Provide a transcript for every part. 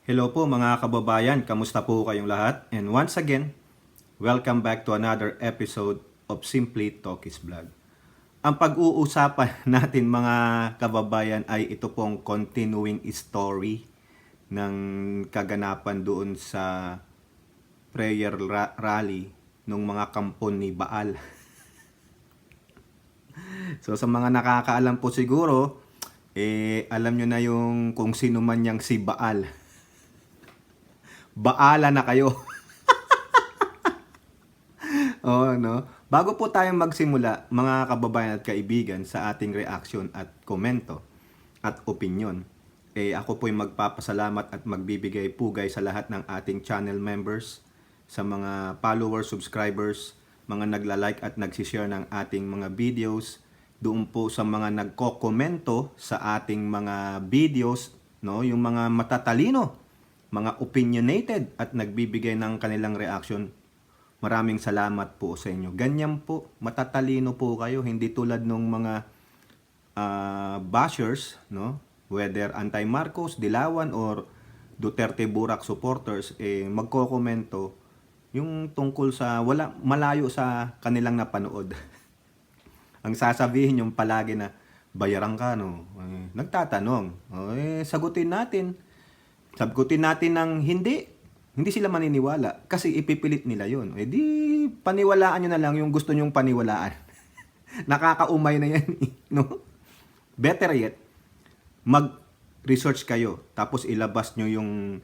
Hello po mga kababayan, kamusta po kayong lahat? And once again, welcome back to another episode of Simply Talkies Vlog. Ang pag-uusapan natin mga kababayan ay ito pong continuing story ng kaganapan doon sa prayer rally ng mga kampon ni Baal. So sa mga nakakaalam po siguro, alam nyo na yung kung sino man yang si Baal. Baala na kayo. Oo, no? Bago po tayong magsimula, mga kababayan at kaibigan, sa ating reaction at komento at opinion, ako po'y magpapasalamat at magbibigay pugay sa lahat ng ating channel members, sa mga followers, subscribers, mga nagla-like at nagsishare ng ating mga videos, doon po sa mga nagko-komento sa ating mga videos, no? Yung mga matatalino, mga opinionated at nagbibigay ng kanilang reaction. Maraming salamat po sa inyo. Ganyan po, matatalino po kayo, hindi tulad ng mga bashers, no? Whether anti-Marcos, Dilawan or Duterte Burak supporters, magko-komento yung tungkol sa malayo sa kanilang napanood. Ang sasabihin yung palagi na bayaran ka, no? Nagtatanong, sagutin natin ng hindi sila maniniwala kasi ipipilit nila yun. Di paniwalaan nyo na lang yung gusto nyong paniwalaan. Nakakaumay na yan, no? Better yet, mag-research kayo tapos ilabas nyo yung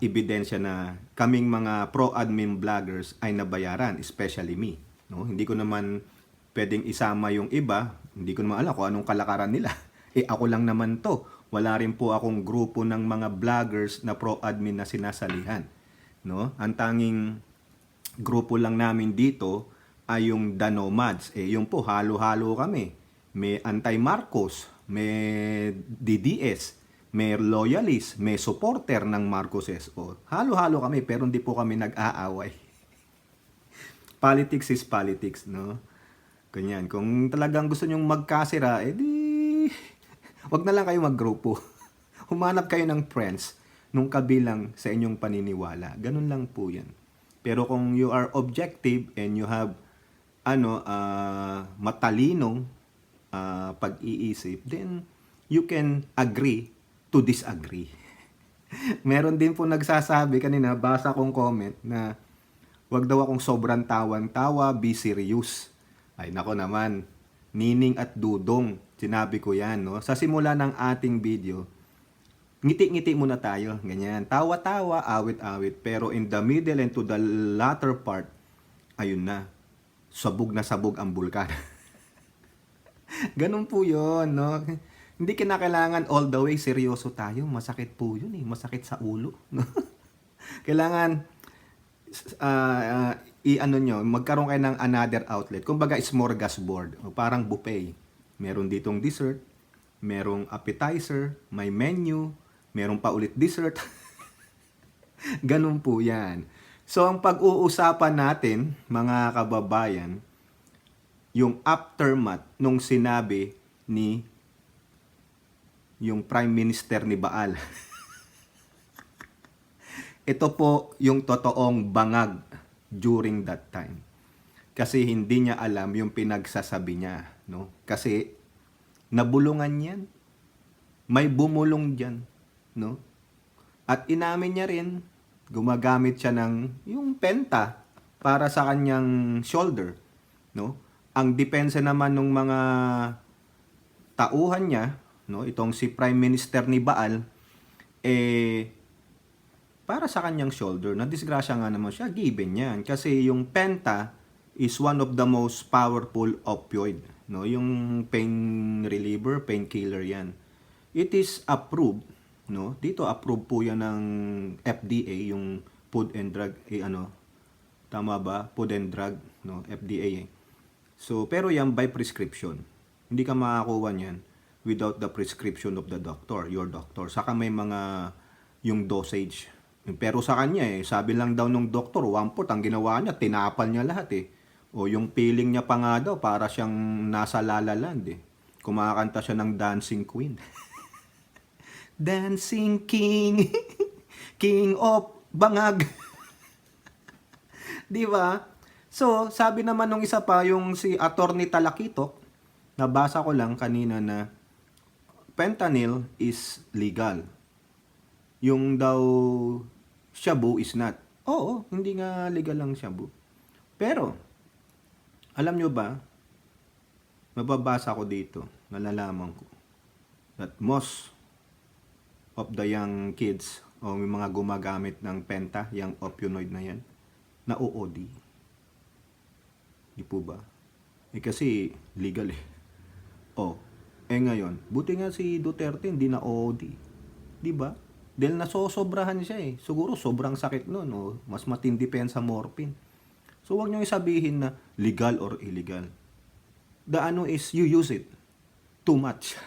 ebidensya na kaming mga pro-admin vloggers ay nabayaran, especially me, no? Hindi ko naman pwedeng isama yung iba, hindi ko naman alam kung anong kalakaran nila. Ako lang naman to. Wala rin po akong grupo ng mga vloggers na pro-admin na sinasalihan, no? Ang tanging grupo lang namin dito ay yung The Nomads. Yung po, halo-halo kami. May anti-Marcos, may DDS, may loyalist, may supporter ng Marcoses. Halo-halo kami pero hindi po kami nag-aaway. Politics is politics, no? Ganyan. Kung talagang gusto nyong magkasira, wag na lang kayo maggrupo. Humanap kayo ng friends nung kabilang sa inyong paniniwala. Ganun lang po yan. Pero kung you are objective and you have matalinong pag-iisip, then you can agree to disagree. Meron din po nagsasabi kanina, basa kong comment na wag daw akong sobrang tawan-tawa, be serious. Ay nako naman, Nining at Dudong, sinabi ko yan, no? Sa simula ng ating video, ngiti-ngiti muna tayo, ganyan. Tawa-tawa, awit-awit. Pero in the middle and to the latter part, ayun na, sabog na sabog ang bulkan. Ganun po yun, no? Hindi kinakailangan all the way seryoso tayo. Masakit po yun, masakit sa ulo. No? Kailangan, magkaroon kayo ng another outlet. Kumbaga, smorgasbord. Parang buffet. Meron ditong dessert, merong appetizer, may menu, meron pa ulit dessert. Ganun po yan. So, ang pag-uusapan natin, mga kababayan, yung aftermath nung sinabi ni yung Prime Minister ni Baal. Ito po yung totoong bangag during that time. Kasi hindi niya alam yung pinagsasabi niya, no? Kasi nabulungan yan. May bumulong diyan, no? At inamin niya rin, gumagamit siya ng yung penta para sa kanyang shoulder, no? Ang depensa naman ng mga tauhan niya, no, itong si Prime Minister ni Baal, para sa kanyang shoulder, na disgrasya nga naman siya, given yan. Kasi yung penta is one of the most powerful opioid. No? Yung pain reliever, painkiller yan. It is approved. No? Dito approved po yan ng FDA, yung Food and Drug, tama ba? Food and Drug, no? FDA. So, pero yan by prescription. Hindi ka makakuha yan without the prescription of the doctor, your doctor. Saka may mga, yung dosage. Pero sa kanya sabi lang daw nung doktor, 1/4 ang ginawa niya, tinapal niya lahat O yung feeling niya pa nga daw, para siyang nasa La La Land Kumakanta siya ng Dancing Queen. Dancing King, King of Bangag. 'Di ba? So, sabi naman nung isa pa, yung si Attorney Talakitok, nabasa ko lang kanina na fentanyl is legal. Yung daw shabu is not. Oo, hindi nga legal lang shabu. Pero, alam nyo ba, mababasa ko dito, nalalaman ko, that most of the young kids, o yung mga gumagamit ng penta, yung opioid na yan, na OOD. Di po ba? Kasi legal eh. Ngayon, buti nga si Duterte hindi na OOD. Di ba? Dahil nasosobrahan siya eh. Siguro sobrang sakit nun. Mas matindi pa yan sa morphine. So wag niyo isabihin na legal or illegal. The ano is you use it too much.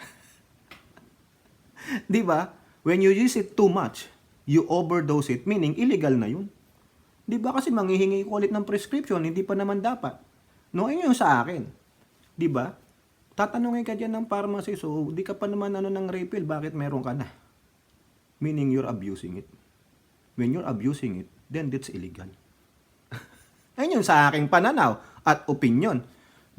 Di ba? When you use it too much, you overdose it, meaning illegal na yun. Di ba? Kasi manghihingi ko ulit ng prescription, hindi pa naman dapat. No, yun yung sa akin. Di ba? Tatanungin ka dyan ng pharmacy, so di ka pa naman ng refill, bakit meron ka na? Meaning you're abusing it. When you're abusing it, then that's illegal. Ayun yung sa aking pananaw at opinion.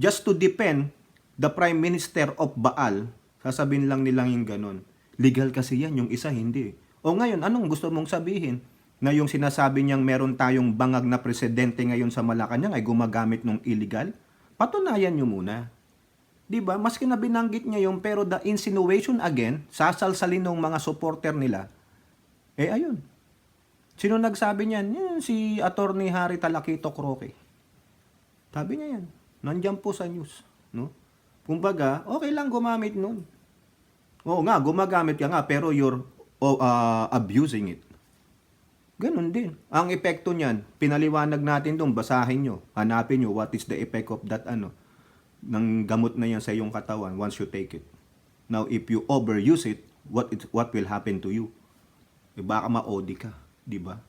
Just to defend the Prime Minister of Baal, sasabihin lang nilang yung ganun. Legal kasi yan, yung isa hindi. O ngayon, anong gusto mong sabihin? Na yung sinasabi niyang meron tayong bangag na presidente ngayon sa Malacanang ay gumagamit ng illegal? Patunayan nyo muna. Diba? Maski na binanggit niya yung, pero the insinuation again, sasalsalin ng mga supporter nila, ayun. Sino nagsabi niyan? Yan, si Attorney Harry Talakitok Roque. Sabi niya yan. Nandiyan po sa news. No? Kumbaga, okay lang gumamit nun. Oo nga, gumagamit ka nga, pero you're abusing it. Ganun din. Ang epekto niyan, pinaliwanag natin doon, basahin nyo, hanapin nyo, what is the effect of that ng gamot na yan sa iyong katawan once you take it. Now, if you overuse it, what will happen to you? Baka ma-OD ka, di ba?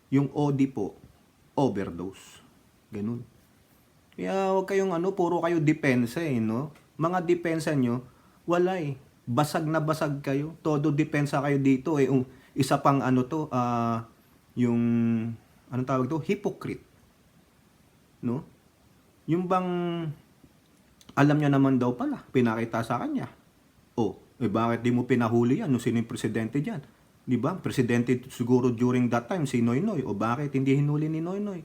Yung OD po, overdose. Ganun. Kaya huwag kayong puro kayo depensa no? Mga depensa nyo, wala eh. Basag na basag kayo. Todo depensa kayo dito eh. Isa pang yung, anong tawag to? Hypocrite. No? Yung bang, alam niya naman daw pala, pinakita sa kanya. Bakit di mo pinahuli yan? Sino yung presidente dyan? Di ba? Presidente siguro during that time, si Noynoy. Bakit hindi hinuli ni Noynoy?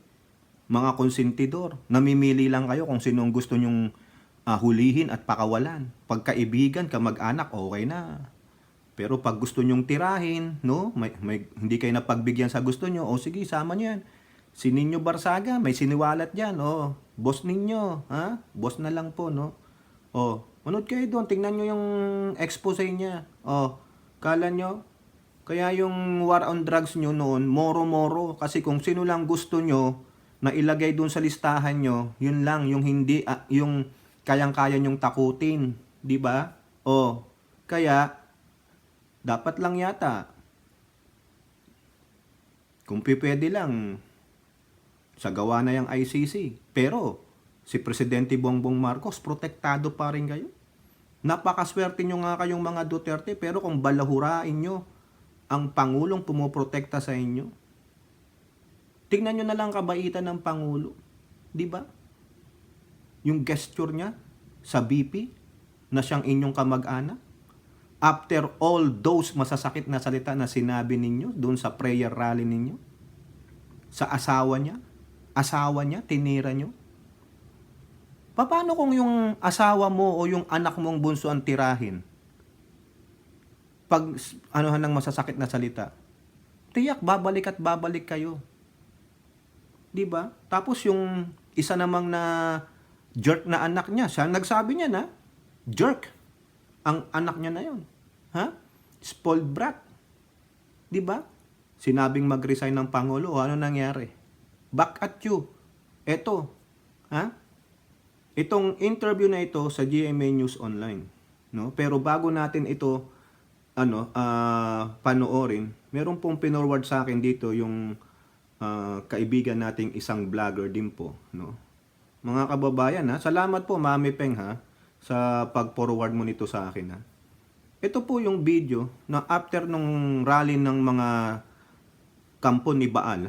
Mga konsentidor. Namimili lang kayo kung sinong gusto nyong hulihin at pakawalan. Pagkaibigan, kamag-anak, okay na. Pero pag gusto nyong tirahin, no? Hindi kayo napagbigyan sa gusto nyo, sige, sama nyo yan. Si Nino Barsaga, may siniwalat dyan, boss ninyo, ha? Boss na lang po, no? Manood kayo doon, tingnan nyo yung expose niya. Kala nyo, kaya yung war on drugs nyo noon, moro-moro. Kasi kung sino lang gusto nyo na ilagay doon sa listahan nyo, yun lang, yung hindi, yung kayang-kaya nyong takutin. Di ba? Kaya, dapat lang yata, kung pwede lang, sa gawa na yung ICC. Pero, si Presidente Bongbong Marcos, protektado pa rin kayo. Napakaswerte nyo nga kayong mga Duterte, pero kung balahurain nyo ang Pangulong pumoprotekta sa inyo, tignan nyo na lang kabaitan ng Pangulo. Di ba? Yung gesture niya sa BP, na siyang inyong kamag-anak, after all those masasakit na salita na sinabi ninyo, doon sa prayer rally ninyo, sa asawa niya, tinira nyo. Paano kung yung asawa mo o yung anak mong bunso ang tirahin? Pag ng masasakit na salita, tiyak babalik at babalik kayo. 'Di ba? Tapos yung isa namang na jerk na anak niya, siya nagsabi niya na jerk ang anak niya na 'yon. Spoiled brat. 'Di ba? Sinabing mag-resign ng Pangulo, ano nangyari? Back at you. Ito, itong interview na ito sa GMA News Online, no? Pero bago natin ito panoorin, meron pong pinorward sa akin dito yung kaibigan nating isang vlogger din po, no? Mga kababayan, salamat po Mami Peng sa pag-forward mo nito sa akin. Ito po yung video na after nung rally ng mga kampo ni Baal,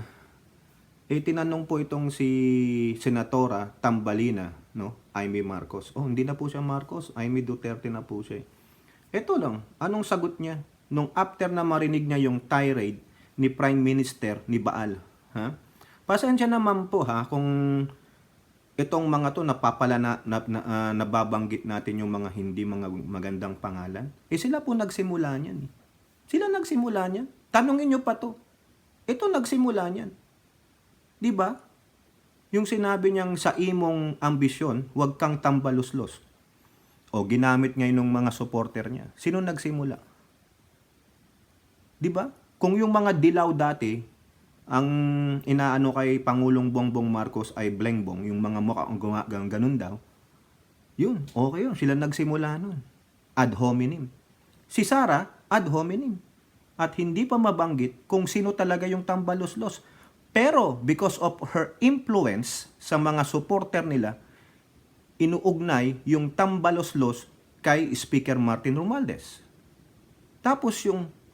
tinanong po itong si Senatora Tambalina, no? Amy Marcos. Oh, hindi na po siya Marcos, Amy Duterte na po siya. Ito lang, anong sagot niya? Nung after na marinig niya yung tirade ni Prime Minister ni Baal. Ha? Pasensya naman po ha, kung itong mga to nababanggit natin yung mga hindi mga magandang pangalan. Sila po nagsimula niyan. Sila nagsimula niyan. Tanungin niyo pa to. Ito nagsimula niyan. 'Di ba? Yung sinabi niyang sa imong ambisyon, huwag kang tambaluslos. O ginamit ngayon ng mga supporter niya. Sino nagsimula? 'Di ba? Kung yung mga dilaw dati, ang inaano kay Pangulong Bongbong Marcos ay blengbong, yung mga mukha ang ganun daw. Yun, okay yun. Sila nagsimula nun. Ad hominem. Si Sara, ad hominem. At hindi pa mabanggit kung sino talaga yung tambaluslos. Pero because of her influence sa mga supporter nila, inuugnay yung tambaluslos kay Speaker Martin Romualdez. Tapos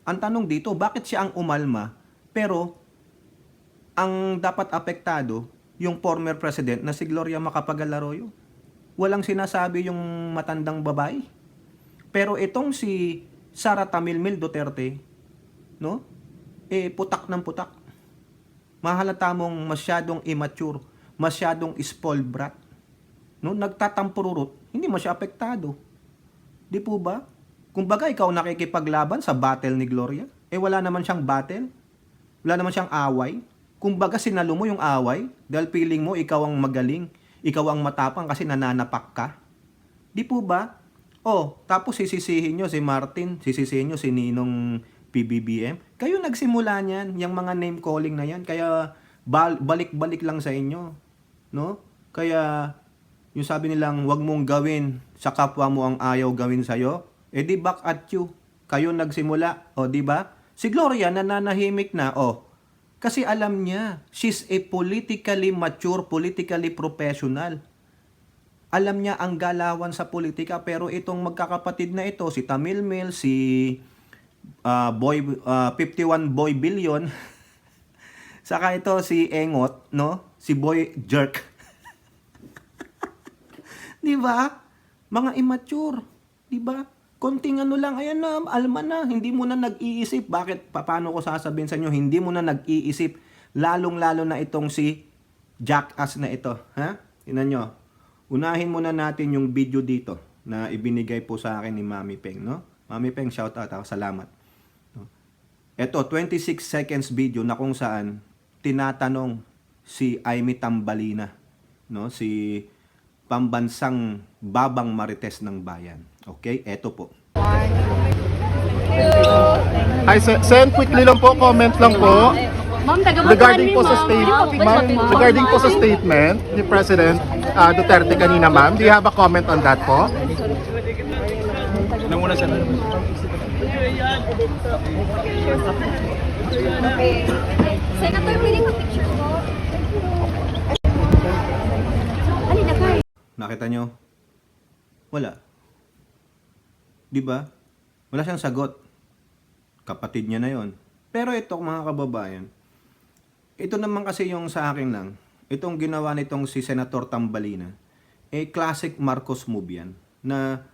ang tanong dito, bakit siya ang umalma pero ang dapat apektado yung former president na si Gloria Macapagal Arroyo? Walang sinasabi yung matandang babae. Pero itong si Sara Tamilmil Duterte, no? Putak ng putak. Mahalata mong masyadong immature, masyadong spoiled brat. No? Nagtatampururot, hindi mo siya apektado. Di po ba? Kumbaga ikaw nakikipaglaban sa battle ni Gloria, wala naman siyang battle. Wala naman siyang away. Kumbaga sinalo mo yung away dahil feeling mo ikaw ang magaling, ikaw ang matapang kasi nananapak ka. Di po ba? Tapos sisisihin nyo si Martin, sisisihin nyo si Ninong PBBM. Kayo nagsimula niyan, yung mga name calling na yan. Kaya balik-balik lang sa inyo. No? Kaya yung sabi nilang wag mong gawin sa kapwa mo ang ayaw gawin sa'yo, di back at you. Kayo nagsimula. Di ba? Si Gloria nananahimik na. Kasi alam niya, she's a politically mature, politically professional. Alam niya ang galawan sa politika, pero itong magkakapatid na ito, si Tamilmil, si 51 Boy Billion, saka ito si Engot, no? Si Boy Jerk. 'Di ba? Mga immature, 'di ba? Konting ano lang, ayan na, alma na, hindi mo na nag-iisip. Bakit? Paano ko sasabihin sa inyo, hindi mo na nag-iisip, lalong-lalo na itong si jackass na ito. Ha? Tingnan nyo. Unahin muna natin yung video dito na ibinigay po sa akin ni Mami Peng, no? Mami Peng, shout out ako, salamat. Ito, 26 seconds video na kung saan tinatanong si Amy Tambalina, no? Si pambansang Babang Marites ng Bayan. Okay, eto po. Hi, Sen, quickly lang po, comment lang po. Regarding po sa statement ni President Duterte kanina, ma'am. Do you have a comment on that po? Namuna siya. Senator, pwede ko picture po? Alina kayo. Nakita nyo? Wala. Di ba? Wala siyang sagot. Kapatid niya na yon. Pero ito, mga kababayan, ito naman kasi yung sa akin lang, itong ginawa nitong si Senator Tambalina, classic Marcos move yan, na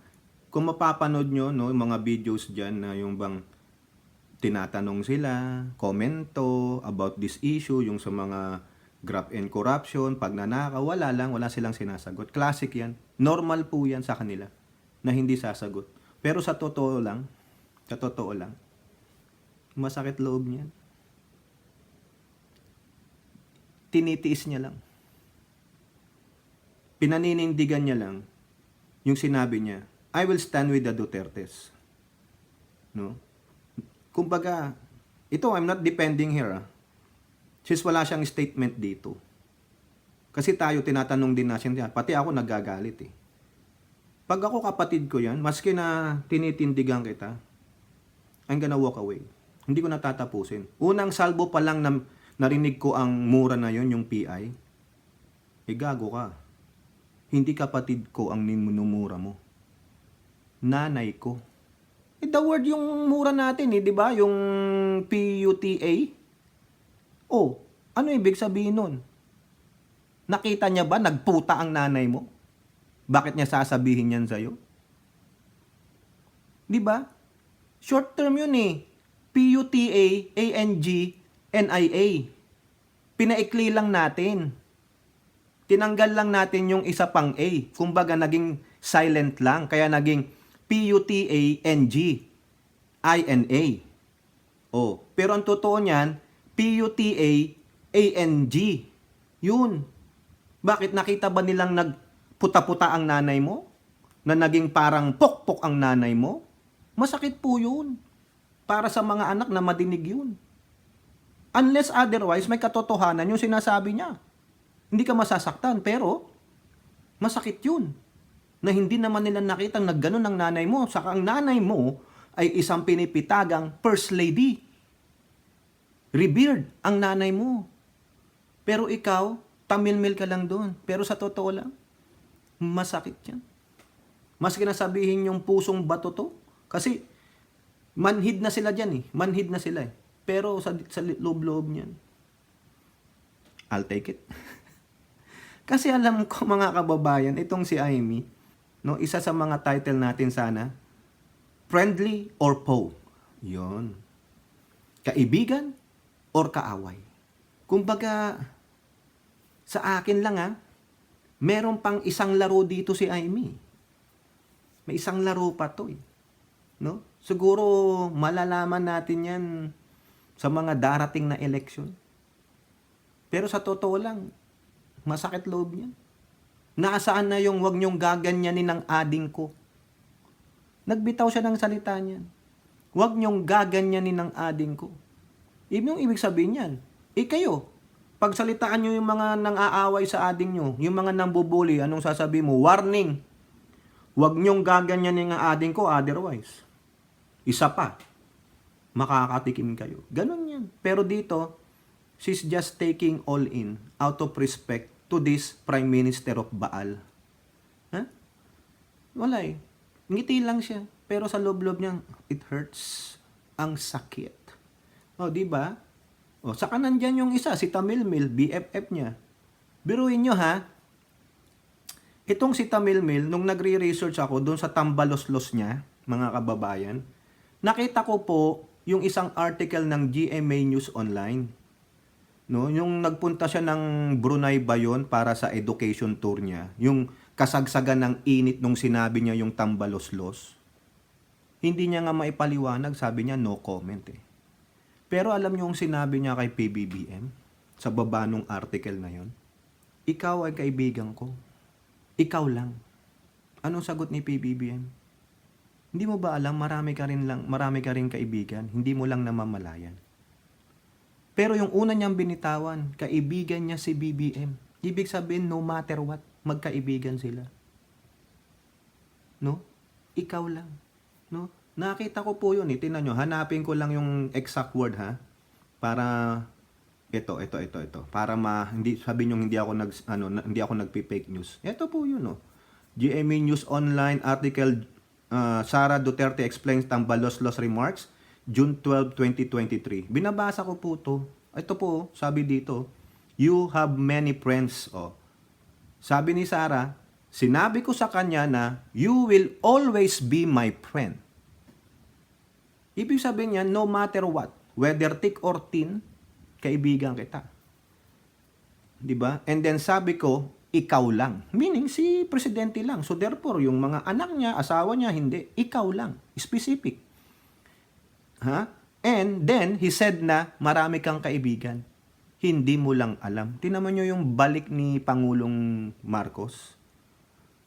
kung mapapanood nyo, no, yung mga videos dyan na yung bang tinatanong sila, komento about this issue, yung sa mga graft and corruption, pagnanakaw, wala silang sinasagot. Classic yan. Normal po yan sa kanila na hindi sasagot. Pero sa totoo lang, masakit loob niyan. Tinitiis niya lang. Pinaninindigan niya lang yung sinabi niya, I will stand with the Dutertes. No? Kumbaga, ito, I'm not depending here. Since wala siyang statement dito. Kasi tayo, tinatanong din natin, pati ako nagagalit eh. Pag ako kapatid ko yan, maski na tinitindigan kita, I'm gonna walk away. Hindi ko natatapusin. Unang salbo pa lang na narinig ko ang mura na yon, yung PI, gago ka. Hindi kapatid ko ang minumura mo. Nanay ko. The word yung mura natin di ba? Yung PUTA. Oh, ano ibig sabihin nun? Nakita niya ba nagputa ang nanay mo? Bakit niya sasabihin yan sa'yo? Di ba? Short term yun eh. P-U-T-A-A-N-G-N-I-A. Pinaikli lang natin. Tinanggal lang natin yung isa pang A. Kumbaga naging silent lang. Kaya naging P-U-T-A-N-G-I-N-A. Oh, pero ang totoo niyan, P-U-T-A-A-N-G. Yun. Bakit nakita ba nilang nagputa-puta ang nanay mo? Na naging parang pokpok ang nanay mo? Masakit po yun. Para sa mga anak na madinig yun. Unless otherwise, may katotohanan yung sinasabi niya. Hindi ka masasaktan, pero masakit yun. Na hindi naman nila nakitang nagganon ang nanay mo. Saka ang nanay mo ay isang pinipitagang first lady. Revered ang nanay mo. Pero ikaw, tamilmil ka lang doon. Pero sa totoo lang, masakit yan. Mas kinasabihin yung pusong bato to. Kasi manhid na sila dyan eh. Manhid na sila eh. Pero sa loob-loob niyan, I'll take it. Kasi alam ko mga kababayan, itong si Amy, no, isa sa mga title natin sana, friendly or foe. Yun. Kaibigan or kaaway. Kumbaga, sa akin lang meron pang isang laro dito si Amy. May isang laro pa to eh. No? Siguro malalaman natin yan sa mga darating na eleksyon. Pero sa totoo lang, masakit loob niya. Nasaan na yung wag niyong gaganyanin ng ading ko? Nagbitaw siya ng salita niyan. Wag niyong gaganyanin ng ading ko. Yung ibig sabihin niyan, kayo, pagsalitaan niyo yung mga nang-aaway sa ading niyo, yung mga nambubuli, anong sasabihin mo? Warning! Wag niyong gaganyanin ng ading ko, otherwise. Isa pa, makakatikim kayo. Ganon yan. Pero dito, she's just taking all in out of respect to this Prime Minister of Baal. Ha? Wala eh. Ngiti lang siya. Pero sa loob-loob niya, it hurts. Ang sakit. O, di ba? O, saka nandyan yung isa, si Tamilmil, BFF niya. Biruin nyo ha, itong si Tamilmil, nung nagre-research ako doon sa tambaloslos niya, mga kababayan, nakita ko po yung isang article ng GMA News Online. No, yung nagpunta siya ng Brunei ba yun para sa education tour niya, yung kasagsagan ng init nung sinabi niya yung tambaloslos. Hindi niya nga maipaliwanag, sabi niya no comment eh. Pero alam niyo yung sinabi niya kay PBBM sa baba nung article na yun? Ikaw ay kaibigan ko. Ikaw lang. Anong sagot ni PBBM? Hindi mo ba alam marami ka rin kaibigan, hindi mo lang namamalayan. Pero yung una niyang binitawan, kaibigan niya si BBM. Ibig sabihin, no matter what, magkaibigan sila. No? Ikaw lang. No? Nakita ko po yun eh. Tingnan nyo, hanapin ko lang yung exact word ha. Para, ito. Para hindi, sabi nyo hindi ako nagpi-fake news. Ito po yun no. GMA News Online article, Sara Duterte explains tambaloslos remarks, June 12, 2023. Binabasa ko po to. Ito po, sabi dito, you have many friends. Oh. Sabi ni Sara, sinabi ko sa kanya na, you will always be my friend. Ibig sabihin niya, no matter what, whether thick or thin, kaibigan kita. Diba? And then sabi ko, ikaw lang. Meaning, si presidente lang. So therefore, yung mga anak niya, asawa niya, hindi. Ikaw lang. Specific. Ha? And then, he said na marami kang kaibigan. Hindi mo lang alam. Tinaman nyo yung balik ni Pangulong Marcos.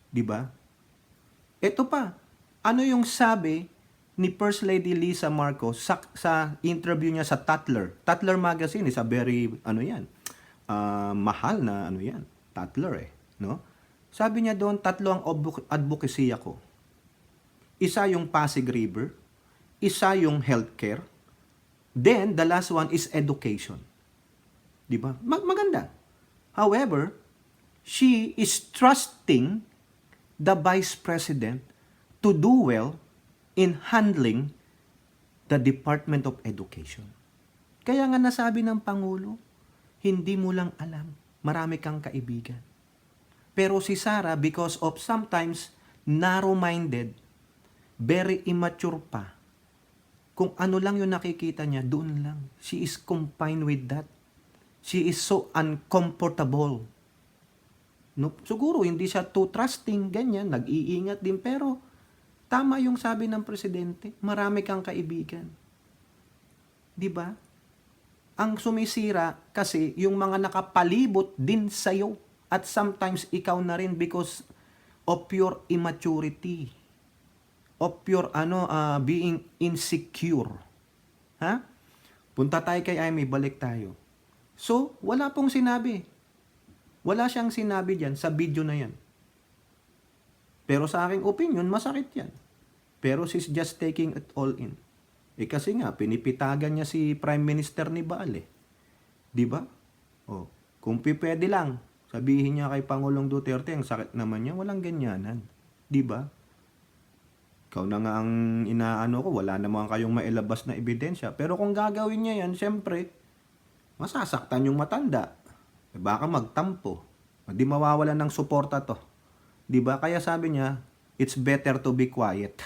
Diba? Ito pa. Ano yung sabi ni First Lady Lisa Marcos sa interview niya sa Tatler? Tatler magazine is a very, mahal na, Tatler eh. No? Sabi niya doon, tatlo ang advocacy ko. Isa yung Pasig River, isa yung healthcare, then the last one is education. Di ba? Maganda. However, she is trusting the Vice President to do well in handling the Department of Education. Kaya nga nasabi ng Pangulo, Hindi mo lang alam. Marami kang kaibigan. Pero si Sarah, because of sometimes narrow-minded, very immature pa, kung ano lang yung nakikita niya, doon lang. She is confined with that. She is so uncomfortable. No, siguro hindi siya too trusting, ganyan, nag-iingat din, pero tama yung sabi ng presidente, marami kang kaibigan. 'Di ba? Ang sumisira kasi yung mga nakapalibot din sa'yo at sometimes ikaw na rin because of your immaturity, of your being insecure. Ha? Punta tayo kay Amy, balik tayo. So, wala pong sinabi. Wala siyang sinabi diyan sa video na yan. Pero sa aking opinion, masakit yan. Pero she's just taking it all in. Kasi nga, pinipitagan niya si Prime Minister ni Baal eh. Di ba? Oh, kung pwede lang, sabihin niya kay Pangulong Duterte, ang sakit naman niya, walang ganyanan. Di ba? Ikaw na nga ang inaano ko, wala naman kayong mailabas na ebidensya. Pero kung gagawin niya yan, siyempre, masasaktan yung matanda. Baka magtampo. Di mawawalan ng suporta to. Di ba? Kaya sabi niya, it's better to be quiet.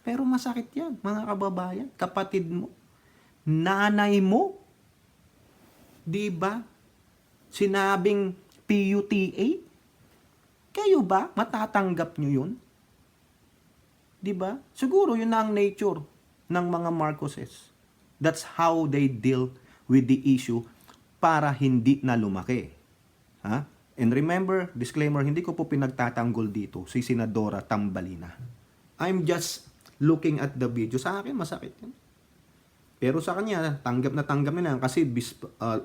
Pero masakit yan, mga kababayan. Kapatid mo, nanay mo, di ba? Sinabing PUTA, kayo ba matatanggap nyo yun? Di ba? Siguro yun na ang nature ng mga Marcoses. That's how they deal with the issue para hindi na lumaki. Ha? And remember, disclaimer, hindi ko po pinagtatanggol dito si Senadora Tambalina. I'm just looking at the video. Sa akin, masakit yan. Pero sa kanya, tanggap na yan kasi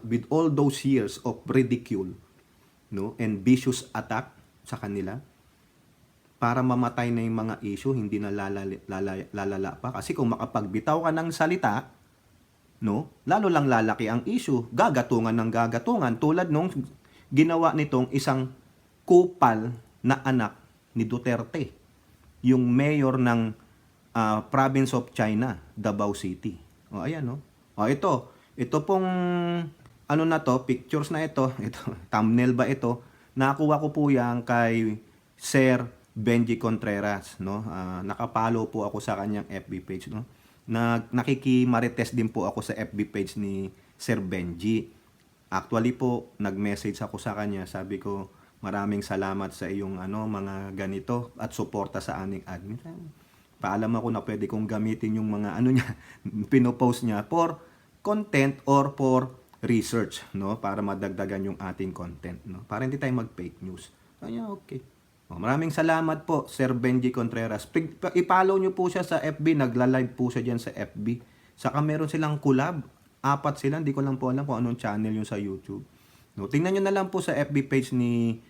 with all those years of ridicule, no, and vicious attack sa kanila, para mamatay na yung mga issue, hindi na lalala pa. Kasi kung makapagbitaw ka ng salita, no, lalo lang lalaki ang issue, gagatungan ng gagatungan, tulad nung ginawa nitong isang kupal na anak ni Duterte, yung mayor ng province of China, Davao City. O, ayan, no? O, ito pong, ano na to, pictures na ito, thumbnail ba ito, nakuha ko po yan kay Sir Benji Contreras, no? Nakapalo po ako sa kanyang FB page, no? Nakikimarites din po ako sa FB page ni Sir Benji. Actually po, nag-message ako sa kanya, sabi ko, maraming salamat sa iyong mga ganito at suporta sa aming admin. Paalam ako na pwede kong gamitin yung mga niya, pinopost niya for content or for research, no? Para madagdagan yung ating content, no? Para hindi tayo mag-fake news. Kaya okay. Maraming salamat po, Sir Benji Contreras. I-follow nyo po siya sa FB, nagla-live po siya dyan sa FB. Saka meron silang collab, 4 sila, hindi ko lang po alam kung anong channel yung sa YouTube. No, tingnan nyo na lang po sa FB page ni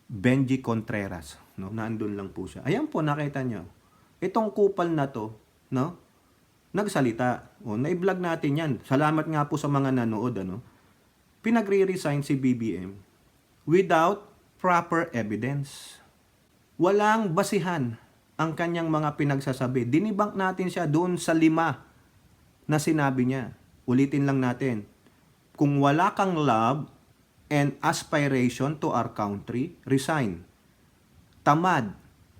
Benji Contreras, no? Naandun lang po siya. Ayan po, nakita nyo. Itong kupal na to, no? Nagsalita. Na-vlog natin yan. Salamat nga po sa mga nanood, Pinagre-resign si BBM without proper evidence. Walang basihan ang kanyang mga pinagsasabi. Dinibank natin siya doon sa 5 na sinabi niya. Ulitin lang natin. Kung wala kang love and aspiration to our country, resign. Tamad,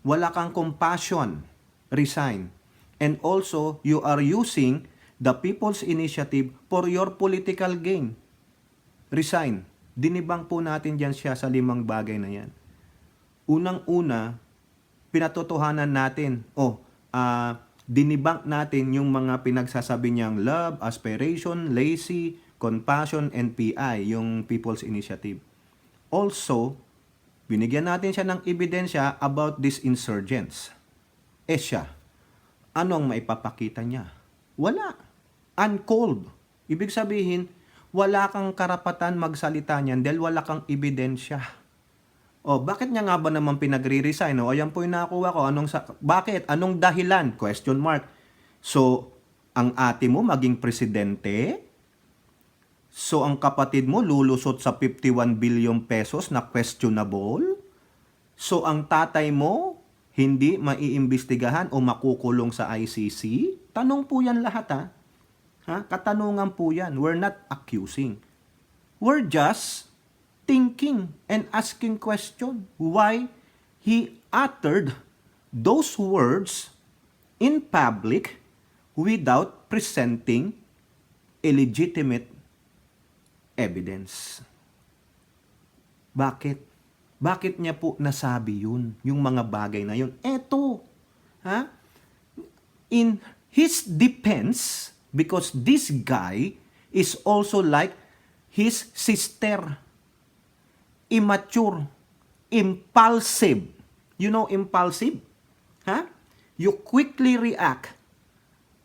wala kang compassion, resign. And also, you are using the People's Initiative for your political gain. Resign. Dinibang po natin dyan siya sa 5 bagay na yan. Unang-una, pinatotohanan natin, dinibang natin yung mga pinagsasabi niyang love, aspiration, lazy, compassion, and PI, yung People's Initiative. Also, binigyan natin siya ng ebidensya about these insurgents. Siya, anong maipapakita niya? Wala. Uncold. Ibig sabihin, wala kang karapatan magsalita niyan dahil wala kang ebidensya. Bakit niya nga ba naman pinagre-resign? Ayan po yung nakuha ko. Bakit? Anong dahilan? Question mark. So, ang ate mo maging presidente? So, ang kapatid mo lulusot sa 51 billion pesos na questionable? So, ang tatay mo hindi maiimbestigahan o makukulong sa ICC? Tanong po yan lahat, ha? Katanungan po yan. We're not accusing. We're just thinking and asking question why he uttered those words in public without presenting illegitimate evidence. Bakit? Bakit niya po nasabi yun? Yung mga bagay na yun. Eto, ha? In his defense, because this guy is also like his sister. Immature. Impulsive. You know impulsive? Ha? You quickly react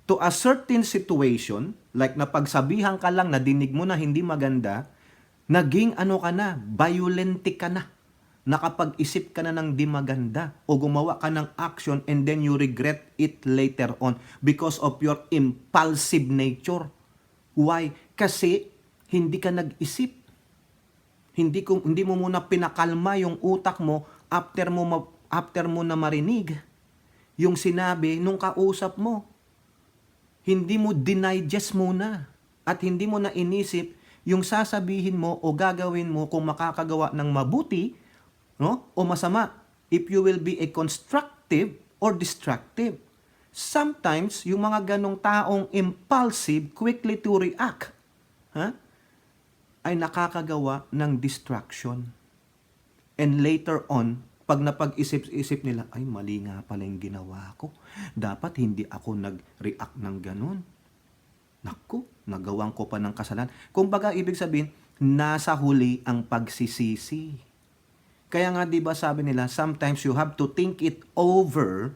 to a certain situation, like napagsabihan ka lang, nadinig mo na hindi maganda, naging ano ka na, violent ka na. Nakapag-isip ka na ng di maganda o gumawa ka ng action and then you regret it later on because of your impulsive nature. Why? Kasi hindi ka nag-isip. Hindi mo muna pinakalma yung utak mo after mo na marinig yung sinabi nung kausap mo. Hindi mo dinigest muna at hindi mo na inisip yung sasabihin mo o gagawin mo kung makakagawa ng mabuti, no? O masama, if you will be a constructive or destructive. Sometimes, yung mga ganong taong impulsive, quickly to react, ay nakakagawa ng distraction. And later on, pag napag-isip-isip nila, ay mali nga pala yung ginawa ko. Dapat hindi ako nag-react ng ganon. Naku, nagawan ko pa ng kasalanan. Kumbaga, ibig sabihin, nasa huli ang pagsisisi. Kaya nga, di ba sabi nila, sometimes you have to think it over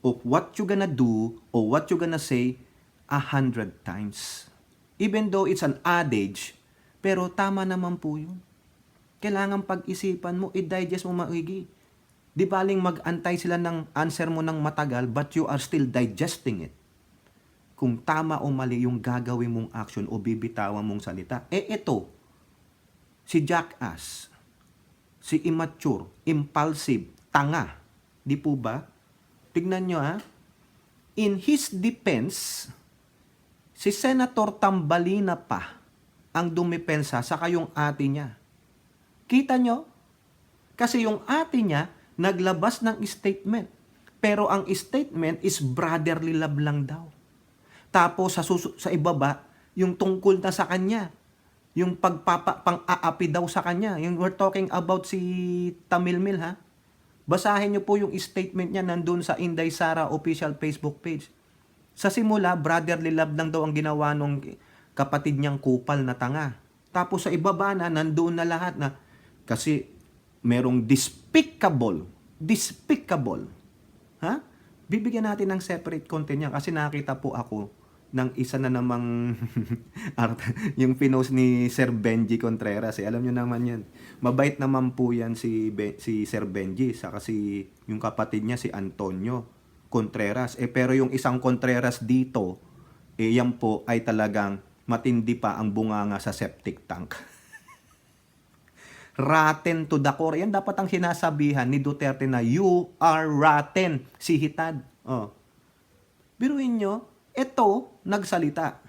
of what you gonna do or what you gonna say 100 times. Even though it's an adage, pero tama naman po yun. Kailangan pag-isipan mo, i-digest mo maigi. Di baling mag-antay sila ng answer mo ng matagal, but you are still digesting it. Kung tama o mali yung gagawin mong action o bibitawan mong salita. Ito, si jackass, si immature, impulsive, tanga. Di po ba? Tignan nyo in his defense, si Senator Tambalina pa ang dumipensa sa kayong ate niya. Kita nyo? Kasi yung ate niya, naglabas ng statement. Pero ang statement is brotherly love lang daw. Tapos sa ibaba, yung tungkol na sa kanya. Yung pang-aapi daw sa kanya. Yung we're talking about si Tamilmil, ha? Basahin nyo po yung statement niya nandun sa Inday Sara official Facebook page. Sa simula, brotherly love lang daw ang ginawa nung kapatid niyang kupal na tanga. Tapos sa ibaba na, nandun na lahat na kasi merong despicable. Ha? Bibigyan natin ng separate content yan kasi nakita po ako ng isa na namang yung pinost ni Sir Benji Contreras. Alam nyo naman yan. Mabait naman po yan si Sir Benji. Saka yung kapatid niya si Antonio Contreras. Pero yung isang Contreras dito, yan po ay talagang matindi pa ang bunganga sa septic tank. Rotten to the core. Yan dapat ang sinasabihan ni Duterte na you are rotten. Si Hitad. Biruin nyo, ito, nagsalita.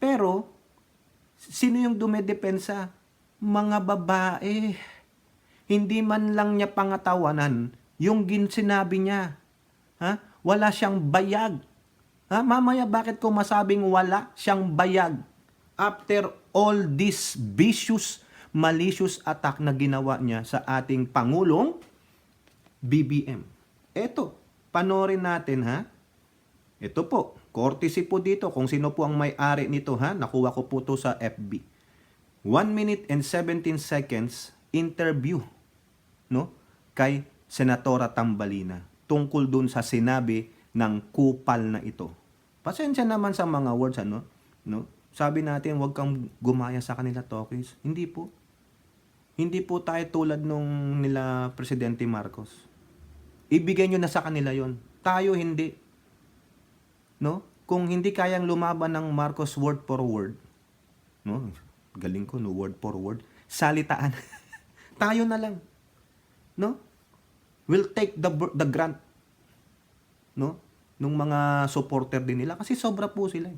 Pero, sino yung dumedepensa? Mga babae. Hindi man lang niya pangatawanan yung sinabi niya. Wala siyang bayag. Mamaya, bakit ko masabing wala siyang bayag? After all this vicious malicious attack na ginawa niya sa ating Pangulong BBM. Eto, panorin natin Ito po, courtesy po dito kung sino po ang may-ari nito Nakuha ko po to sa FB. 1 minute and 17 seconds interview kay Senatora Tambalina tungkol dun sa sinabi ng kupal na ito. Pasensya naman sa mga words Sabi natin, huwag kang gumaya sa kanila, Tokis. Hindi po. Hindi po tayo tulad nung nila Presidente Marcos. Ibigay nyo na sa kanila yon. Tayo hindi. Kung hindi kayang lumaban ng Marcos word for word, galing ko, word for word, salitaan. Tayo na lang. We'll take the grant. Nung mga supporter din nila. Kasi sobra po sila.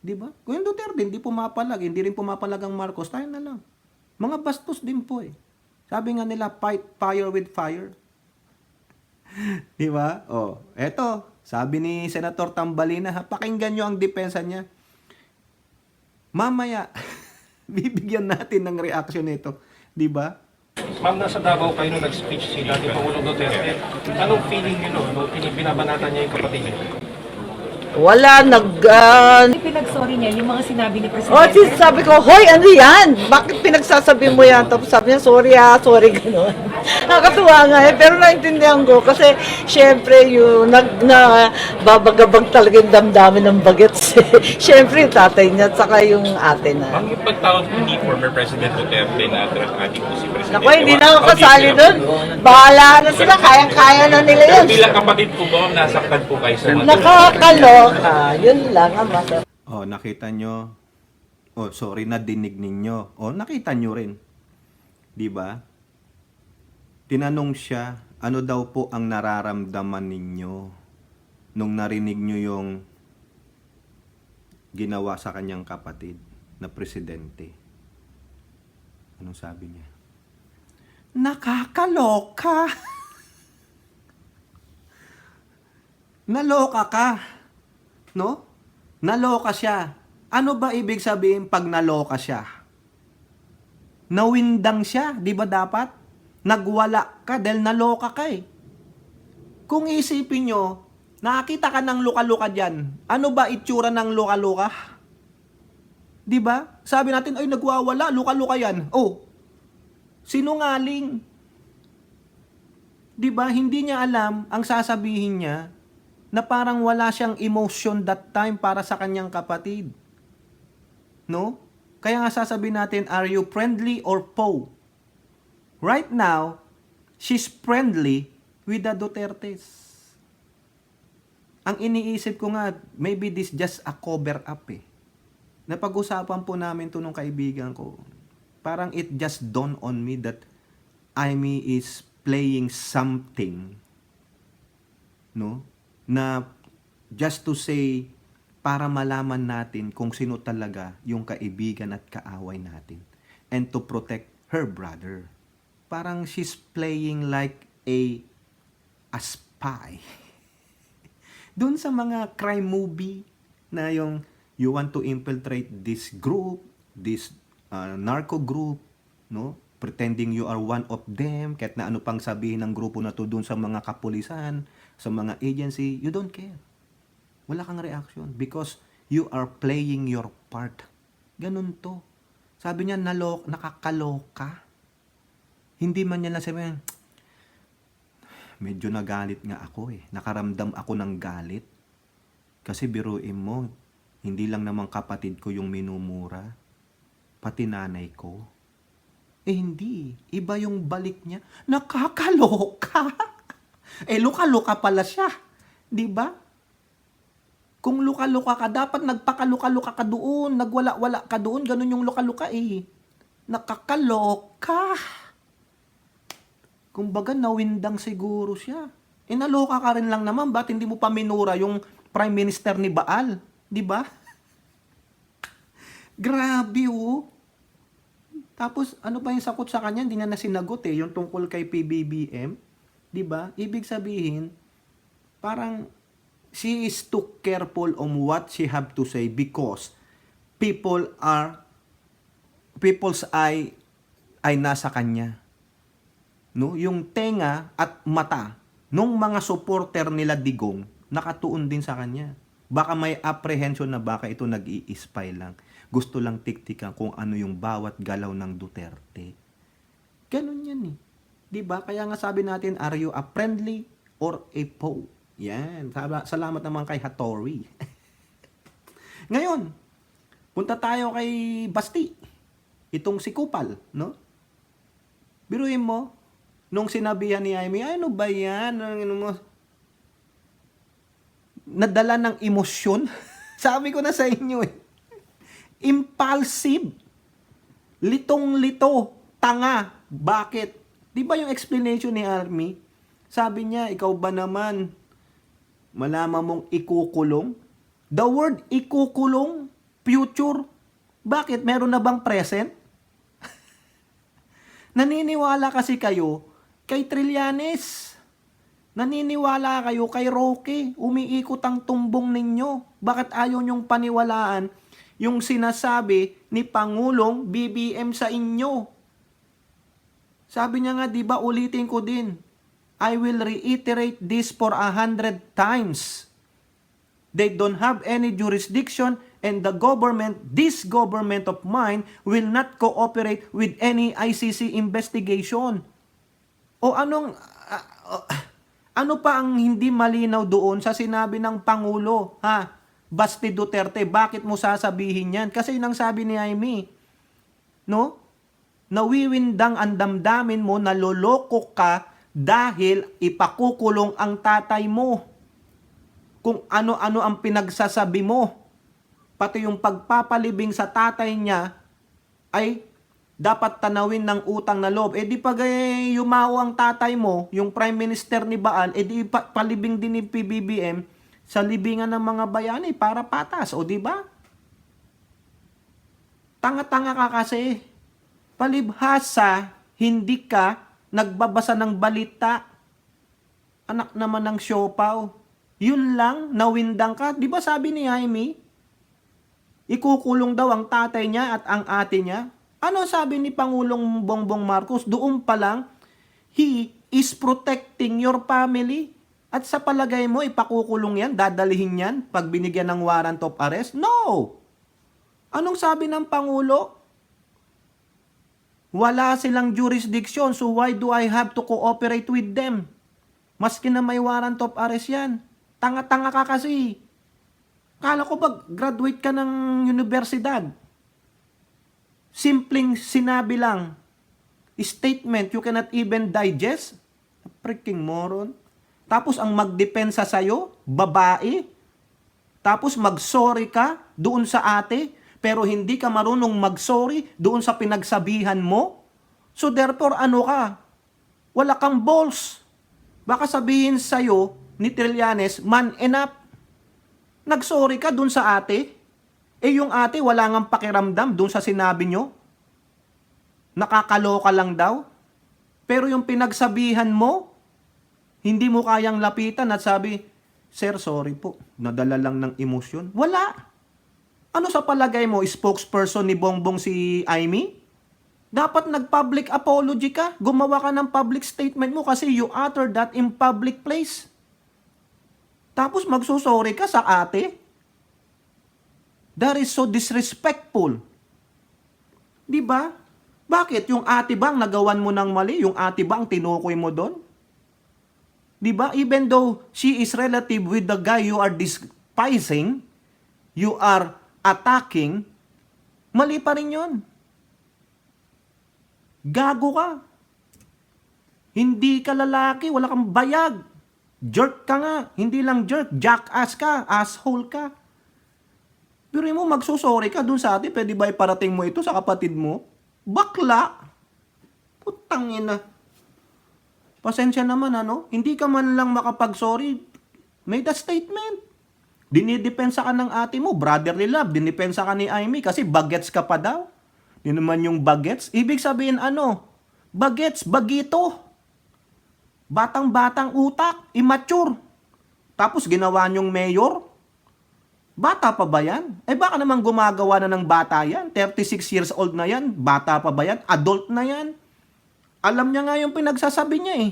Di ba? Kung yung Duterte hindi pumapalag, hindi rin pumapalag ang Marcos, tayo na lang. Mga bastos din po eh. Sabi nga nila, fight fire with fire. Di ba? Oh, eto, sabi ni Senator Tambalina, ha, pakinggan nyo ang depensa niya. Mamaya, bibigyan natin ng reaction nito. Di ba? Ma'am, nasa Davao kayo nung nag-speech si dating Pangulong Duterte. Anong feeling niyo nung binabanatan niya yung kapatid niyo? Wala, Pinag-sorry niya yung mga sinabi ni Oh, Presidente. sabi ko, hoy, ano yan? Bakit pinagsasabi mo yan? Tapos sabi niya, sorry, gano'n. Nakakatuwa nga eh, pero naintindihan ko kasi syempre yung babagabag talaga yung damdamin ng bagets. Syempre yung tatay niya at saka yung ate na. Ang pagtawag ni former President Duterte na ating po si Presidente. Naku, hindi na ako kasali doon. Bahala na sila, kayang-kaya na nila Pero yan. bilang kapatid po ba, nasaktan po kayo sa mga Nakakaloka. Yun lang ang masarap. Oh, nakita nyo. Oh, sorry na dinig ninyo. Oh, nakita nyo rin. 'Di ba? Tinanong siya, ano daw po ang nararamdaman ninyo nung narinig nyo yung ginawa sa kanyang kapatid na presidente. Anong sabi niya? Nakakaloka. Naloka ka. No? Naloka siya. Ano ba ibig sabihin pag naloka siya? Nawindang siya, di ba dapat? Nagwala ka dahil naloka ka eh. Kung isipin nyo, nakakita ka ng luka-luka dyan. Ano ba itsura ng luka-luka? Di ba? Sabi natin, ay nagwawala, luka-luka yan. Oh, sinungaling. Di ba? Hindi niya alam ang sasabihin niya na parang wala siyang emotion that time para sa kanyang kapatid. No? Kaya nga sasabihin natin, are you friendly or foe? Right now, she's friendly with the Dutertes. Ang iniisip ko nga, maybe this just a cover up eh. Napag-usapan po namin to nung kaibigan ko. Parang it just dawned on me that Amy is playing something, no? Na just to say, para malaman natin kung sino talaga yung kaibigan at kaaway natin. And to protect her brother. Parang she's playing like a spy. Doon sa mga crime movie na yung you want to infiltrate this group, this narco group, no? Pretending you are one of them, kahit na ano pang sabihin ng grupo na to doon sa mga kapulisan, sa mga agency, you don't care. Wala kang reaction because you are playing your part. Ganun to. Sabi niya, nakakaloka. Hindi man niya lang sabihin, medyo nagalit nga ako eh. Nakaramdam ako ng galit. Kasi biruin mo, hindi lang naman kapatid ko yung minumura, pati nanay ko. Eh hindi, iba yung balik niya. Nakakaloka. Luka-luka pala siya. 'Di ba? Kung luka-luka ka, dapat nagpakaluka-luka ka doon, nagwala-wala ka doon, ganun yung luka-luka eh. Nakakaloka. Kumbaga nawindang siguro siya. Naloka ka rin lang naman, ba't hindi mo pa minura yung Prime Minister ni Baal? 'Di ba? Grabe oh. Tapos, ano ba yung sakot sa kanya? Hindi na nasinagot eh. Yung tungkol kay PBBM. Diba? Ibig sabihin, parang she is too careful on what she have to say because people's eye ay nasa kanya. No? Yung tenga at mata nung mga supporter nila Digong, nakatuon din sa kanya. Baka may apprehension na baka ito nag-i-spy lang. Gusto lang tiktikan kung ano yung bawat galaw ng Duterte. Ganun yan eh. Diba? Kaya nga sabi natin, are you a friendly or a foe? Yan. Salamat naman kay Hattori. Ngayon, punta tayo kay Basti. Itong si Kupal, no? Biruin mo, nung sinabihan ni Amy, ano ba yan? Ano mo? Nadala ng emosyon. Sabi ko na sa inyo eh. Impulsive. Litong-lito. Tanga. Bakit? Di ba yung explanation ni Army? Sabi niya, ikaw ba naman malaman mong ikukulong? The word ikukulong, future. Bakit? Meron na bang present? Naniniwala kasi kayo kay Trillanes. Naniniwala kayo kay Roque. Umiikot ang tumbong ninyo. Bakit ayaw nyong paniwalaan yung sinasabi ni Pangulong BBM sa inyo? Sabi niya nga, di ba, ulitin ko din, I will reiterate this for 100 times. They don't have any jurisdiction and the government, this government of mine, will not cooperate with any ICC investigation. O ano pa ang hindi malinaw doon sa sinabi ng Pangulo? Ha? Basti Duterte, bakit mo sasabihin yan? Kasi yun ang sabi ni Jaime. No? Nawiwindang ang damdamin mo, naloloko ka dahil ipakukulong ang tatay mo. Kung ano-ano ang pinagsasabi mo. Pati yung pagpapalibing sa tatay niya ay dapat tanawin ng utang na loob. Eh di pag yumawa ang tatay mo, yung Prime Minister ni Baal, eh di palibing din ni PBBM sa libingan ng mga bayani para patas. O di ba? Tanga-tanga ka kasi. Palibhasa, hindi ka nagbabasa ng balita. Anak naman ng siopaw. Yun lang, nawindang ka. Di ba sabi ni Jaime, ikukulong daw ang tatay niya at ang ate niya? Ano sabi ni Pangulong Bongbong Marcos? Doon pa lang, he is protecting your family. At sa palagay mo, ipakukulong yan, dadalihin yan pag binigyan ng warrant of arrest? No! Anong sabi ng Pangulo? Wala silang jurisdiction, so why do I have to cooperate with them? Maski na may warrant of arrest yan. Tanga-tanga ka kasi. Kala ko ba graduate ka ng universidad? Simpleng sinabi lang. Statement you cannot even digest? Freaking moron. Tapos ang magdepensa sa'yo, babae. Tapos mag-sorry ka doon sa ate, pero hindi ka marunong mag-sorry doon sa pinagsabihan mo. So therefore, ano ka? Wala kang balls. Baka sabihin sa'yo ni Trillanes, man enough. Nag-sorry ka doon sa ate. Eh yung ate wala ngang pakiramdam doon sa sinabi nyo. Nakakaloka lang daw. Pero yung pinagsabihan mo, hindi mo kayang lapitan at sabi, Sir, sorry po. Nadala lang ng emosyon. Wala. Ano sa palagay mo, spokesperson ni Bongbong si Jaime? Dapat nag-public apology ka. Gumawa ka ng public statement mo kasi you uttered that in public place. Tapos magsusorry ka sa ate? That is so disrespectful. Di ba? Bakit? Yung ate bang nagawan mo ng mali? Yung ate bang tinukoy mo doon? Di ba? Even though she is relative with the guy you are despising, you are attacking, mali pa rin yun. Gago ka. Hindi ka lalaki, wala kang bayag. Jerk ka nga. Hindi lang jerk, jackass ka, asshole ka. Pero mo, magsusorry ka dun sa atin, pwede ba iparating mo ito sa kapatid mo? Bakla. Putang ina. Pasensya naman, ano? Hindi ka man lang makapag-sorry. Made a statement. Dinidepensa ka ng ate mo, brotherly love. Dinidepensa ka ni Jaime kasi bagets ka pa daw. Yun naman yung bagets. Ibig sabihin ano? Bagets, bagito. Batang-batang utak, immature. Tapos ginawa niyong mayor. Bata pa ba yan? Eh baka naman gumagawa na ng bata yan. 36 years old na yan. Bata pa ba yan? Adult na yan. Alam niya nga yung pinagsasabi niya eh.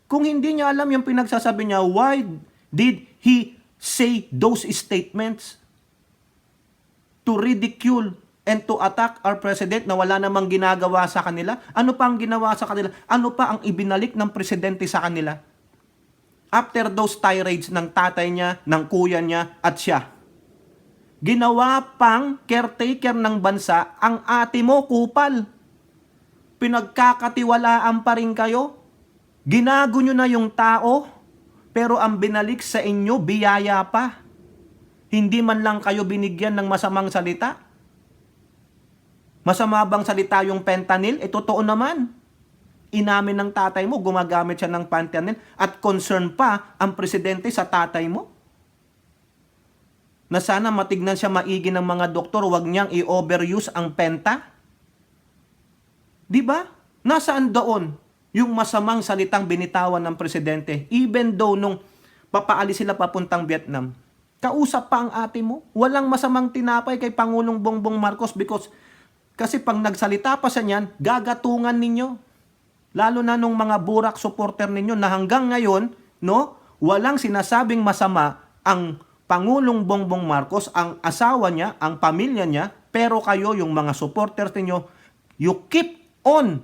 Kung hindi niya alam yung pinagsasabi niya, why did he say those statements? To ridicule and to attack our president na wala namang ginagawa sa kanila? Ano pa ang ginawa sa kanila? Ano pa ang ibinalik ng presidente sa kanila? After those tirades ng tatay niya, ng kuya niya, at siya. Ginawa pang caretaker ng bansa ang ate mo, kupal. Pinagkakatiwalaan pa rin kayo. Ginago nyo na yung tao, pero ang binalik sa inyo, biyaya pa. Hindi man lang kayo binigyan ng masamang salita. Masama bang salita yung fentanyl? Totoo naman. Inamin ng tatay mo, gumagamit siya ng fentanyl at concern pa ang presidente sa tatay mo. na sana matignan siya maigi ng mga doktor, wag niyang i-overuse ang penta? Di ba? Nasaan doon yung masamang salitang binitawan ng presidente? Even though nung papaalis sila papuntang Vietnam, kausap pa ang ate mo. Walang masamang tinapay kay Pangulong Bongbong Marcos kasi pag nagsalita pa sa niyan, gagatungan ninyo. Lalo na nung mga burak supporter ninyo na hanggang ngayon, no, walang sinasabing masama ang Pangulong Bongbong Marcos, ang asawa niya, ang pamilya niya, pero kayo, yung mga supporters ninyo, you keep on.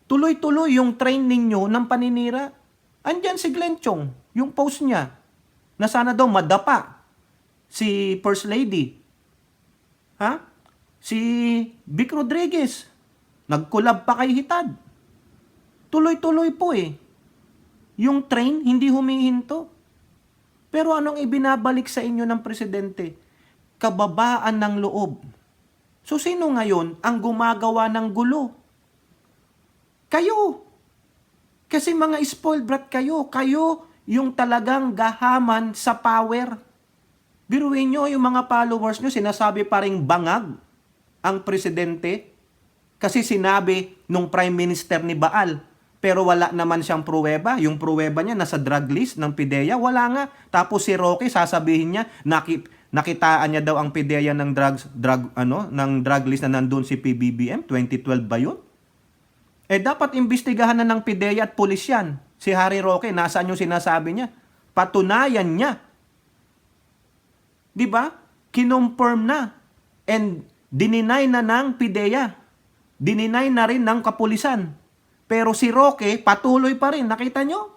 Tuloy-tuloy yung train ninyo ng paninira. Andyan si Glenn Chong, yung post niya, na sana daw madapa si First Lady. Ha? Si Vic Rodriguez, nagkulab pa kay Hitad. Tuloy-tuloy po eh. Yung train, hindi humihinto. Pero anong ibinabalik sa inyo ng presidente? Kababaan ng loob. So sino ngayon ang gumagawa ng gulo? Kayo. Kasi mga spoiled brat kayo. Kayo yung talagang gahaman sa power. Biruin nyo yung mga followers nyo, sinasabi pa ring bangag ang presidente. Kasi sinabi nung prime minister ni Baal, pero wala naman siyang pruweba. Yung pruweba niya nasa drug list ng PIDEA, wala nga. Tapos si Roque sasabihin niya, nakitaan niya daw ang PIDEA ng drug list na nandun si PBBM, 2012 ba yun? Dapat imbestigahan na ng PIDEA at pulis yan. Si Harry Roque, nasaan yung sinasabi niya? Patunayan niya. Di ba? Kinonfirm na. And dininay na ng PIDEA. Dininay na rin ng kapulisan. Pero si Roque, patuloy pa rin. Nakita nyo?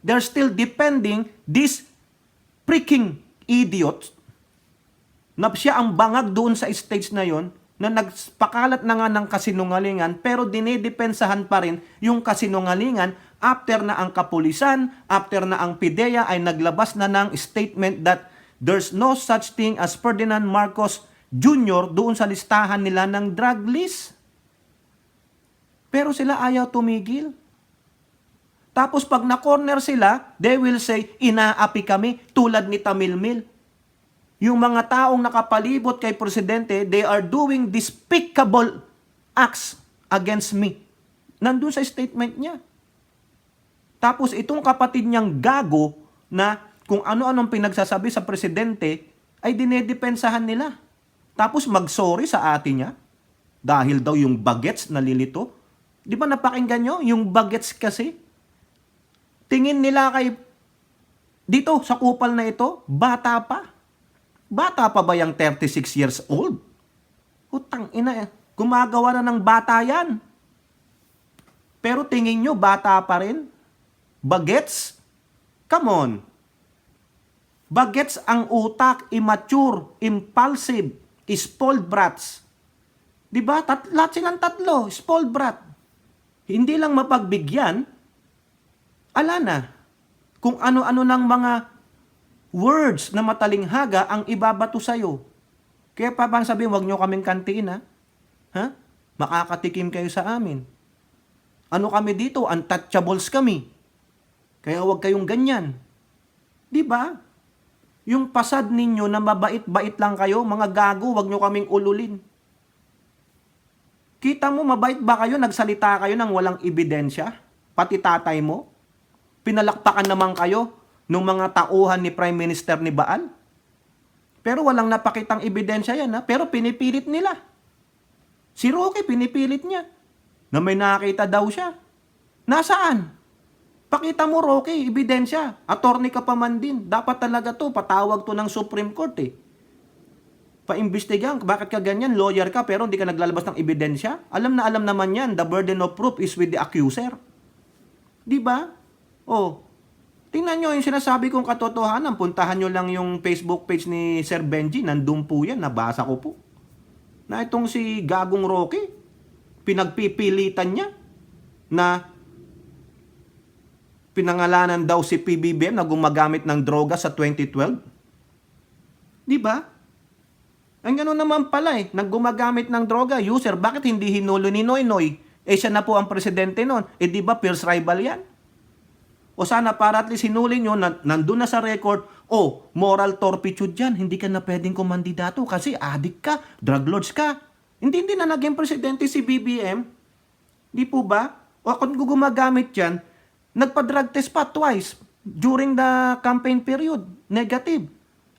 They're still defending this freaking idiot na siya ang bangag doon sa stage na yon, na nagpakalat na nga ng kasinungalingan, pero dinidepensahan pa rin yung kasinungalingan after na ang kapulisan, after na ang PIDEA ay naglabas na ng statement that there's no such thing as Ferdinand Marcos Jr. doon sa listahan nila ng drug list. Pero sila ayaw tumigil. Tapos pag na-corner sila, they will say, inaapi kami, tulad ni Tamilmil. Yung mga taong nakapalibot kay Presidente, they are doing despicable acts against me. Nandun sa statement niya. Tapos itong kapatid niyang gago na kung ano-anong pinagsasabi sa Presidente, ay dinedepensahan nila. Tapos mag-sorry sa ate niya. Dahil daw yung bagets nalilito. Di ba napakinggan nyo? Yung bagets kasi. Tingin nila kay dito sa kupal na ito, bata pa. Bata pa ba yung 36 years old? Utang ina, gumagawa na ng bata yan. Pero tingin nyo, bata pa rin? Bagets? Come on. Bagets ang utak, immature, impulsive, spoiled brats. Diba? Lahat silang tatlo, spoiled brat. Hindi lang mapagbigyan, ala na, kung ano-ano ng mga words na matalinghaga ang ibabato sa'yo. Kaya pa bang sabihin, huwag nyo kaming kantiin, ha? Ha? Makakatikim kayo sa amin. Ano kami dito? Untouchables kami. Kaya huwag kayong ganyan. Di ba? Yung pasad ninyo na mabait-bait lang kayo, mga gago, huwag nyo kaming ululin. Kita mo, mabait ba kayo? Nagsalita kayo ng walang ebidensya? Pati tatay mo? Pinalakpakan naman kayo nung mga tauhan ni Prime Minister ni Baal? Pero walang napakitang ebidensya yan, ha? Pero pinipilit nila. Si Roque, pinipilit niya. Na may nakita daw siya. Nasaan? Pakita mo, Roque, ebidensya. Attorney ka pa man din. Dapat talaga to, patawag to ng Supreme Court eh. Paimbestigahan, bakit ka ganyan? Lawyer ka pero hindi ka naglalabas ng ebidensya? Alam na alam naman yan, the burden of proof is with the accuser. Di ba? Oh, tingnan nyo yung sinasabi kong katotohanan. Puntahan nyo lang yung Facebook page ni Sir Benji. Nandun po yan, nabasa ko po. Na itong si Gagong Roque, pinagpipilitan niya na pinangalanan daw si PBBM na gumagamit ng droga sa 2012. Di ba? Ang gano'n naman pala eh, naggumagamit ng droga, user, bakit hindi hinulo ni Noynoy? Siya na po ang presidente noon. Di ba, fierce rival yan? O sana para at least hinuli nyo, nandun na sa record, Oh, moral turpitude yan. Hindi ka na pwedeng kumandidato kasi addict ka, drug lords ka. Hindi na naging presidente si BBM. Di po ba? O kung gumagamit yan, nagpa-drug test pa twice during the campaign period. Negative.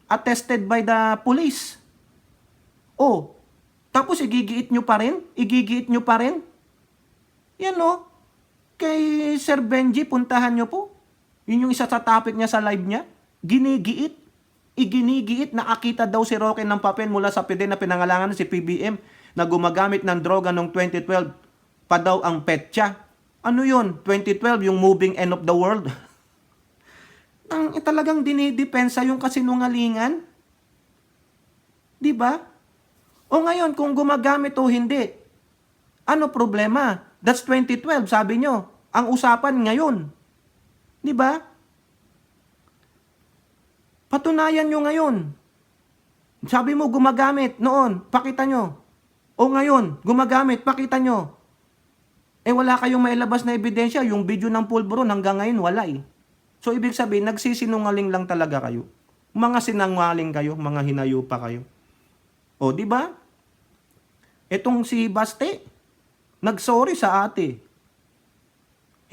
Attested by the police. Oh, tapos igigiit nyo pa rin? Igigiit nyo pa rin? Yan o. Kay Sir Benji, puntahan nyo po. Yun yung isa sa topic niya sa live niya. Ginigiit. Iginigiit. Nakakita daw si Roque ng papel mula sa PIDE na pinangalangan si PBM na gumagamit ng droga noong 2012 pa daw ang petsa. Ano yun? 2012, yung moving end of the world. Talagang dinidepensa yung kasinungalingan. Di ba? O ngayon, kung gumagamit o hindi, ano problema? That's 2012, sabi nyo. Ang usapan ngayon. Di ba? Patunayan nyo ngayon. Sabi mo, gumagamit noon, pakita nyo. O ngayon, gumagamit, pakita nyo. Eh wala kayong mailabas na ebidensya. Yung video ng pulburon hanggang ngayon, wala eh. So, ibig sabihin, nagsisinungaling lang talaga kayo. Mga sinungaling kayo, mga hinayupa kayo. O, di ba? Etong si Baste, nag-sorry sa ate.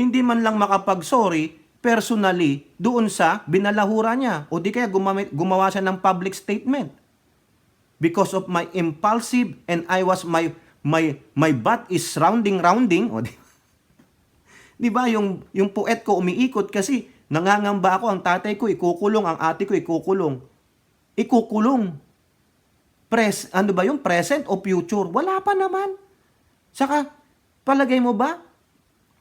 Hindi man lang makapag-sorry personally doon sa binalahura niya. O di kaya gumawa siya ng public statement. Because of my impulsive and I was my butt is rounding. O di ba yung puwet ko umiikot kasi nangangamba ako, ang tatay ko ikukulong, ang ate ko ikukulong. Ikukulong. Ano ba yung present o future? Wala pa naman. Saka, palagay mo ba,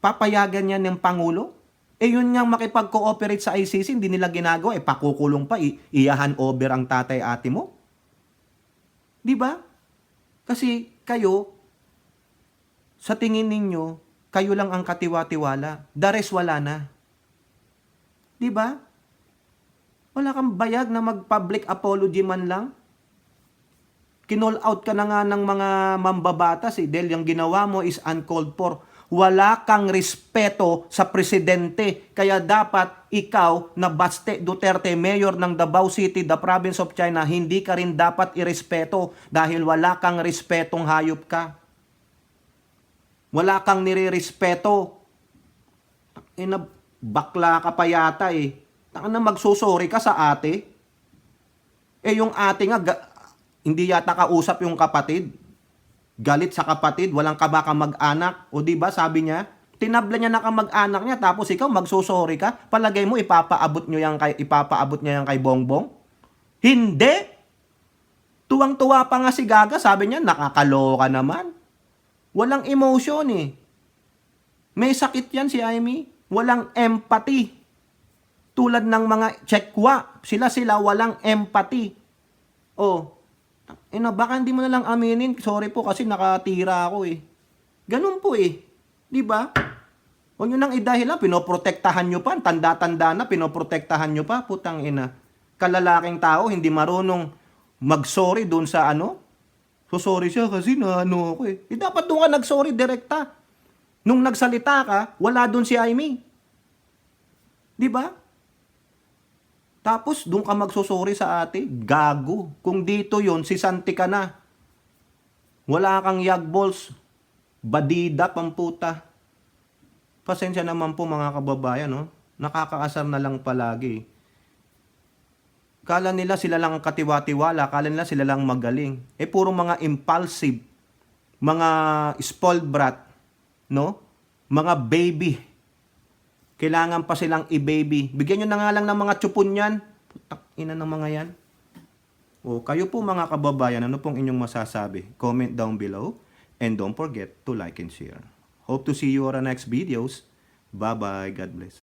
papayagan niya ng Pangulo? Eh yun niyang makipag-cooperate sa ICC, hindi nila ginagawa, pakukulong pa, iyahan over ang tatay ate mo? Di ba? Kasi kayo, sa tingin ninyo, kayo lang ang katiwa-tiwala. The rest wala na. Di ba? Wala kang bayag na mag-public apology man lang. Kinall out ka na nga ng mga mambabatas dahil yung ginawa mo is uncalled for. Wala kang respeto sa presidente. Kaya dapat ikaw na Baste Duterte, mayor ng Davao City, the province of China, hindi ka rin dapat irespeto dahil wala kang respetong hayop ka. Wala kang nire-respeto. Bakla ka pa yata eh. Taka na magsusori ka sa ate. Eh yung ate nga, hindi yata kausap yung kapatid. Galit sa kapatid, walang kabaka mag-anak. O di ba sabi niya, tinabla niya na kamag-anak niya tapos ikaw magsusori ka. Palagay mo ipapaabot niya yan kay Bongbong? Hindi. Tuwang-tuwa pa nga si Gaga, sabi niya nakakaloka naman. Walang emotion eh. May sakit yan si Amy. Walang empathy. Tulad ng mga Chekwa, sila walang empathy. Oh, baka hindi mo na lang aminin, sorry po kasi nakatira ako eh. Ganun po eh. Di ba? Huwag nyo nang idahilan, pinoprotektahan nyo pa, tanda-tanda na, pinoprotektahan nyo pa, putang ina. Kalalaking tao, hindi marunong mag-sorry doon sa ano. So sorry siya kasi na ano ako eh. Dapat doon ka nag-sorry direkta. Nung nagsalita ka, wala doon si Amy. Di ba? Tapos, doon ka magsusuri sa ate, gago. Kung dito yon si Santi ka na. Wala kang yagballs. Badida, pamputa. Pasensya naman po mga kababayan, no? Nakakaasar na lang palagi. Kala nila sila lang katiwa-tiwala, kala nila sila lang magaling. Eh, puro mga impulsive, mga spoiled brat, no? Mga baby. Kailangan pa silang i-baby. Bigyan nyo na nga lang ng mga tsupon yan. Putak ina ng mga yan. O, kayo po mga kababayan, ano pong inyong masasabi? Comment down below. And don't forget to like and share. Hope to see you on our next videos. Bye-bye. God bless.